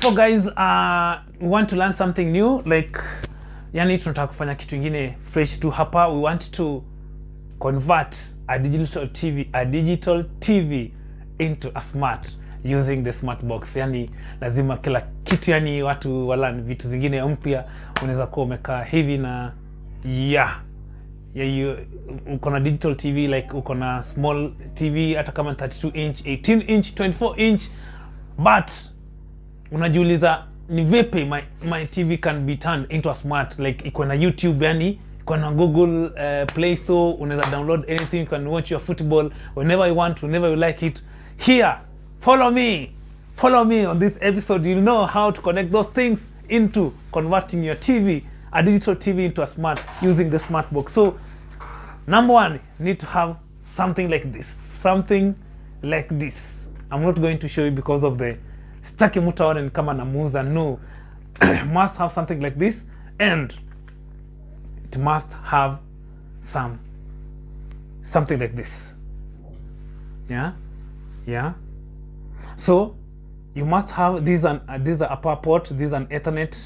So guys, we want to learn something new, like yani tunataka kufanya kitu ingine fresh tu hapa. We want to convert a digital TV into a smart using the smart box. Yani lazima kila kitu, yani watu wala vitu zingine mpya unaweza kuwa umekaa hivi na uko na digital TV, like uko na small TV hata kama 32 inch, 18 inch, 24 inch, but unajiuliza ni vipi my TV can be turned into a smart, like iko na YouTube, yani iko na Google Play Store, unaweza download anything, you can watch your football whenever you want, whenever you like it. Here, follow me on this episode. You'll know how to connect those things into converting your TV, a digital TV, into a smart using the smart box. So number one, you need to have something like this. I'm not going to show you because of the staki mutaone kama namuuza. No, must have something like this, and it must have something like this. Yeah. So you must have these are a power port, this is an Ethernet,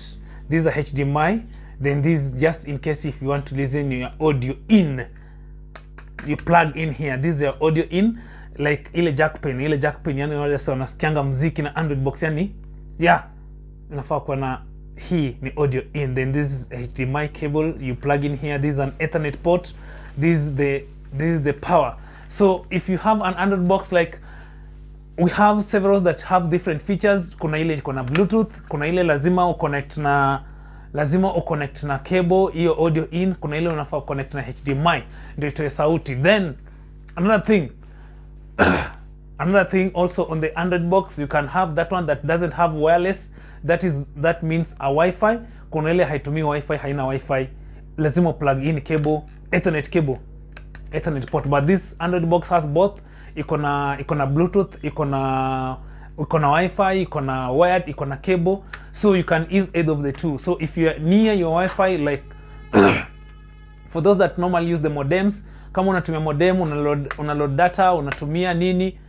this is a HDMI, then this, just in case if you want to listen your audio in, you plug in here. This is your audio in, like ile jack pen, yani wale sasa unasikianga muziki na Android box, yani inafaa kuwa na hii ni audio in. Then this is HDMI cable, you plug in here. This is an Ethernet port, this is the power. So if you have an Android box, like we have several that have different features. Kuna ile iko na Bluetooth, kuna ile lazima uconnect na cable hiyo audio in, kuna ile unafaa connect na HDMI ndio itoe sauti. Then another thing also on the Android box, you can have that one that doesn't have wireless, that means a Wi-Fi. Kuna ile haitumii Wi-Fi, haina Wi-Fi, lazima plug in cable, Ethernet port. But this Android box has both. Iko na Bluetooth, iko na Wi-Fi, iko na wired, iko na cable, so you can use either of the two. So if you are near your Wi-Fi, like for those that normally use the modems, kama unatumia modem, unaload data, unatumia nini,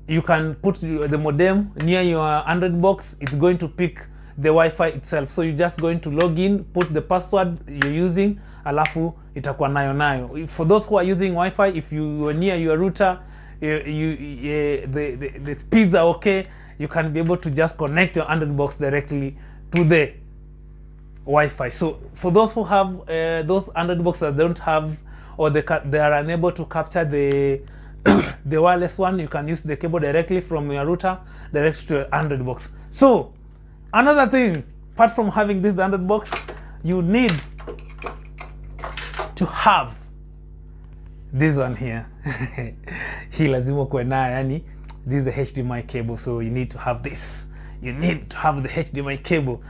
you can put the modem near your Android box. It's going to pick the Wi-Fi itself. So you're just going to log in, put the password you're using, alafu itakuwa nayo. For those who are using Wi-Fi, if you are near your router, the speeds are okay, you can be able to just connect your Android box directly to the Wi-Fi. So for those who have those Android boxes that don't have, or they are unable to capture the the wireless one, you can use the cable directly from your router direct to your Android box. So another thing, apart from having this Android box, you need to have this one here. Hii lazima kuwe nayo, yani this is the HDMI cable, so you need to have this. You need to have the HDMI cable.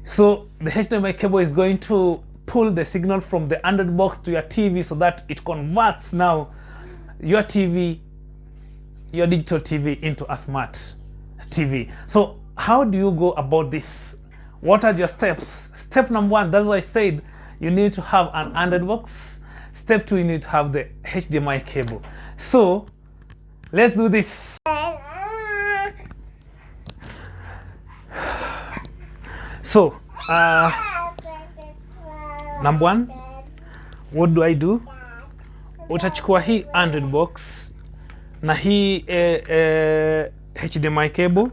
So the HDMI cable is going to pull the signal from the Android box to your TV, so that it converts now your TV, your digital TV, into a smart TV. So how do you go about this? What are your steps? Step number one, that's why I said you need to have an Android box. Step two, you need to have the HDMI cable. So let's do this. So number one, what do I do? Utachukua hii Android box na hii HDMI cable,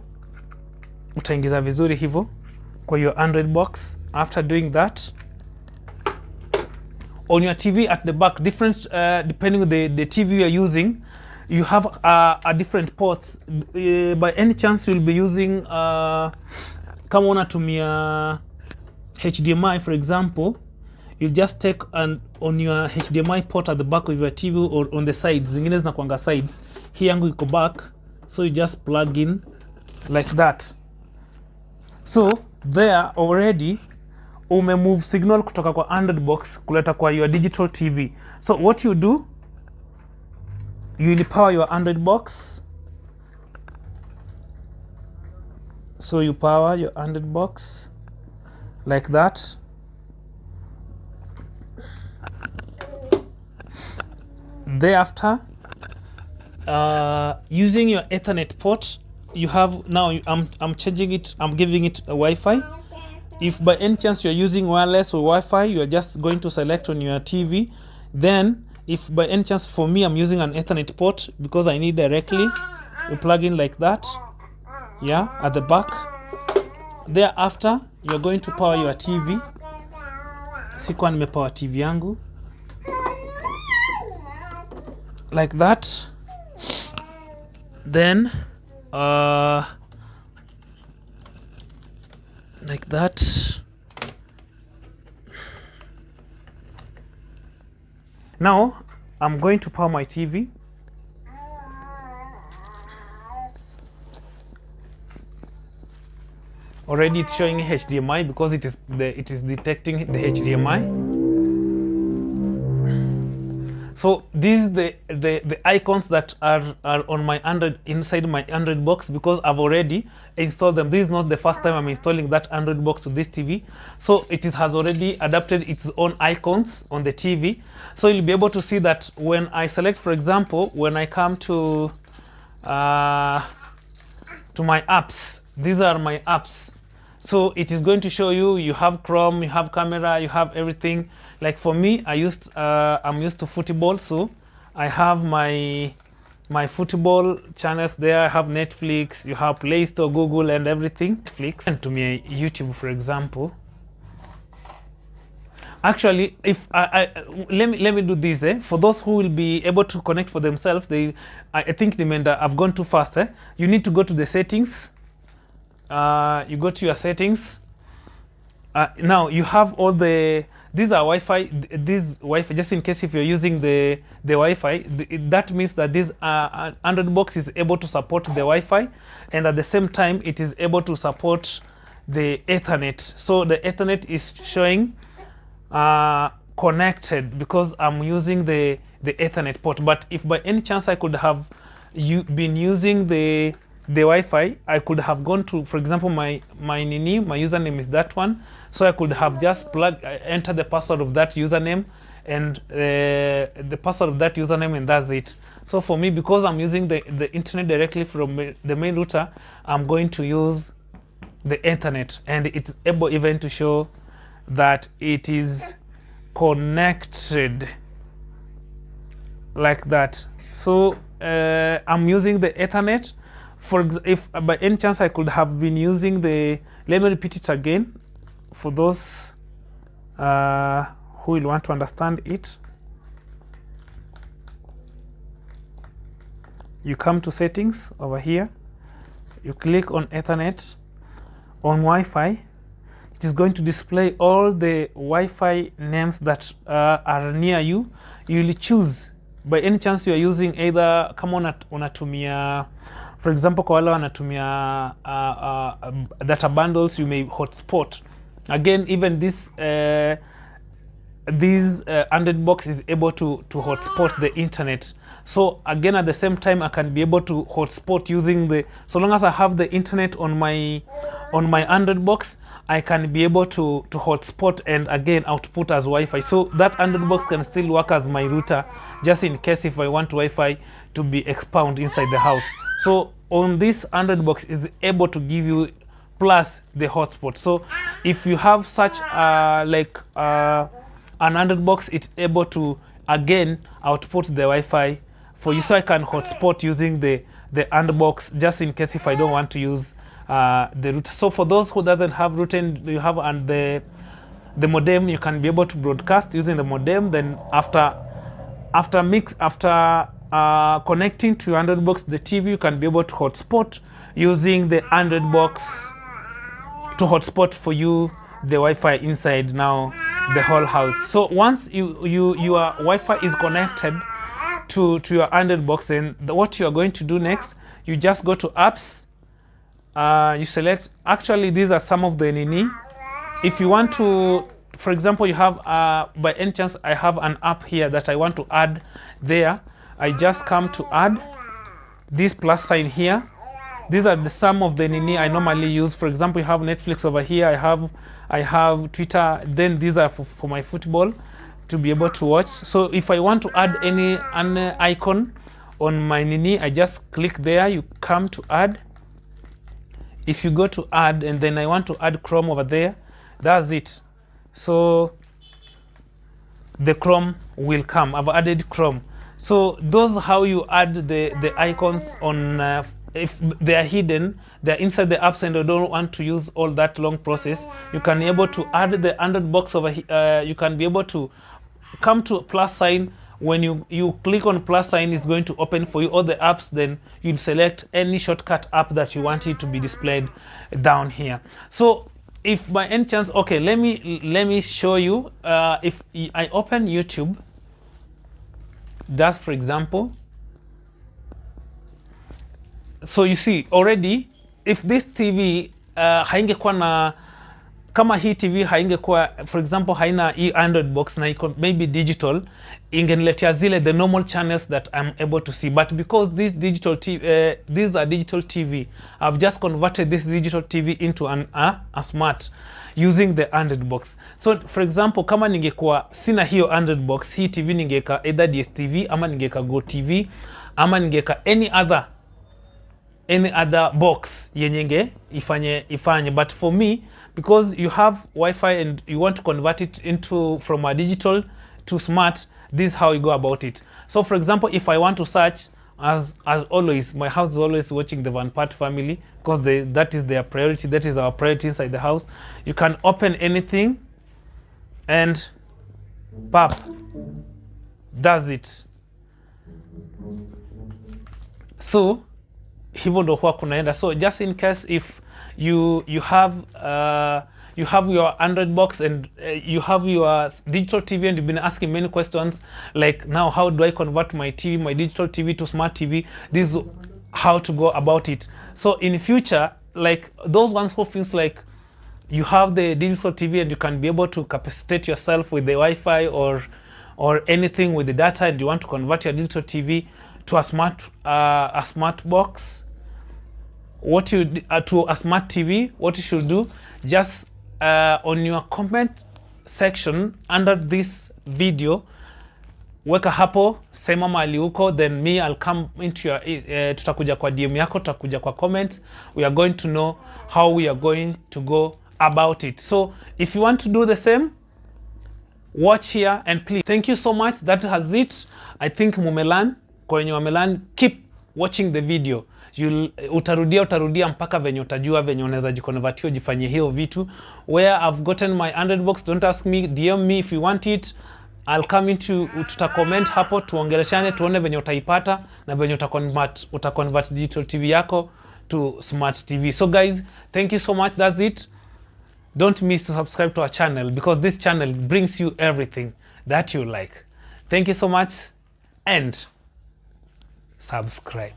utaingiza vizuri hivyo kwa your Android box. After doing that, on your TV at the back, different depending on the TV you are using, you have a different ports. By any chance you'll be using kama unatumia HDMI, for example, you just take on your HDMI port at the back of your TV, or on the sides, zingine zinakuanga sides, hii yangu iko back, so you just plug in like that. So there already move signal kutoka kwa Android box kuleta kwa your digital TV. So what you do, you will power your Android box. So you power your Android box like that. Thereafter, using your Ethernet port, you have now, I'm changing it, I'm giving it a Wi-Fi. If by any chance you're using wireless or Wi-Fi, you're just going to select on your TV. Then if by any chance, for me, I'm using an Ethernet port because I need directly, you plug in like that, yeah, at the back. Thereafter you're going to power your TV. Sikuwa nimepower TV yangu like that. Then like that. Now I'm going to power my TV. Already it's showing HDMI because it is detecting the HDMI. So these are the icons that are on my Android, inside my Android box, because I've already installed them. This is not the first time I'm installing that Android box to this TV. So it has already adapted its own icons on the TV. So you'll be able to see that when I select, for example, when I come to my apps, these are my apps. So it is going to show you, you have Chrome, you have camera, you have everything. Like for me, I'm used to football, so I have my football channels there. I have Netflix, you have Play Store, Google, and everything. Netflix, and to me YouTube, for example. Actually, if let me do this. For those who will be able to connect for themselves, I think I've gone too fast. You need to go to the settings. You go to your settings. Now you have all these are Wi-Fi. This Wi-Fi, just in case if you're using the Wi-Fi, that means that this Android box is able to support the Wi-Fi, and at the same time it is able to support the Ethernet. So the Ethernet is showing connected because I'm using the Ethernet port. But if by any chance I could have been using the Wi-Fi, I could have gone to, for example, my username is that one, so I could have just enter the password of that username and the password of that username, and that's it. So for me, because I'm using the internet directly from the main router, I'm going to use the Ethernet, and it's able even to show that it is connected like that. So I'm using the Ethernet. If by any chance I could have been using let me repeat it again for those who will want to understand it. You come to settings over here, you click on Ethernet. On Wi-Fi, it is going to display all the Wi-Fi names that are near you. You will choose, by any chance you are using either, kama unatumia, for example, kwa wale wanatumia data bundles, you may hotspot. Again, even this Android box is able to hotspot the internet. So again, at the same time, I can be able to hotspot using so long as I have the internet on my Android box, I can be able to hotspot and again output as Wi-Fi. So that Android box can still work as my router, just in case if I want Wi-Fi to be expound inside the house. So on this Android box is able to give you plus the hotspot. So if you have such an Android box, it's able to again output the Wi-Fi for you. So I can hotspot using the Android box, just in case if I don't want to use the router. So for those who doesn't have router, you have the modem, you can be able to broadcast using the modem. Then after connecting to your Android box, the TV, you can be able to hotspot using the Android box to hotspot for you the Wi-Fi inside now the whole house. So once your Wi-Fi is connected to your Android box, then what you are going to do next, you just go to apps. You select, actually these are some of the Nini. If you want to, for example, you have by any chance I have an app here that I want to add there, I just come to add this plus sign here. These are some of the Nini I normally use. For example, you have Netflix over here, I have Twitter, then these are for my football to be able to watch. So if I want to add an icon on my Nini, I just click there, you come to add, if you go to add, and then I want to add Chrome over there, that's it. So the Chrome will come. I've added Chrome. So those how you add the icons on, if they are hidden, they're inside the apps and you don't want to use all that long process, you can be able to add the Android box over here. You can be able to come to plus sign. When you click on plus sign, it's going to open for you all the apps. Then you select any shortcut app that you want it to be displayed down here. So if by any chance, okay, let me show you. If I open YouTube, just for example, so you see already, if this TV haingekuwa na, kama hii TV haingekuwa, for example, haina hii Android box na iko maybe digital, ingeniletea zile the normal channels that I'm able to see. But because this digital TV, these are digital TV, I've just converted this digital TV into a smart using the Android box. So for example, kama ningekuwa sina hiyo Android box, hii TV ningeka either DSTV ama ningeka Go TV ama ningeka any other box yenye ifanye. But for me, because you have Wi-Fi and you want to convert it into from a digital to smart, this is how you go about it. So for example, if I want to search, as always, my house is always watching the Van Part family, because that is their priority, that is our priority inside the house. You can open anything and pop, does it. So hivyo ndo huwa kunaenda. So just in case if you have your Android box and you have your digital TV and you've been asking many questions like, now how do I convert my digital TV to smart TV, this is how to go about it. So in future, like those ones who feels like you have the digital TV and you can be able to capacitate yourself with the Wi-Fi or anything with the data, and you want to convert your digital TV to a smart box, to a smart TV, what you should do, just on your comment section under this video, weka hapo, sema mahali uko, then me I'll come into your tutakuja kwa DM yako, tutakuja kwa comment. We are going to know how we are going to go about it. So if you want to do the same, watch here and please. Thank you so much. That has it. I think mumelan, kwa wenye wamelan, keep watching the video. Utarudia mpaka venye utajua venye unaweza jikonvertio, jifanye hiyo vitu. Where I've gotten my Android box, don't ask me, DM me if you want it. I'll come into, tutacomment hapo, tuongeleshane, tuone venye utaipata na venye utaconvert digital TV yako to smart TV. So guys, thank you so much. That's it. Don't miss to subscribe to our channel, because this channel brings you everything that you like. Thank you so much and subscribe.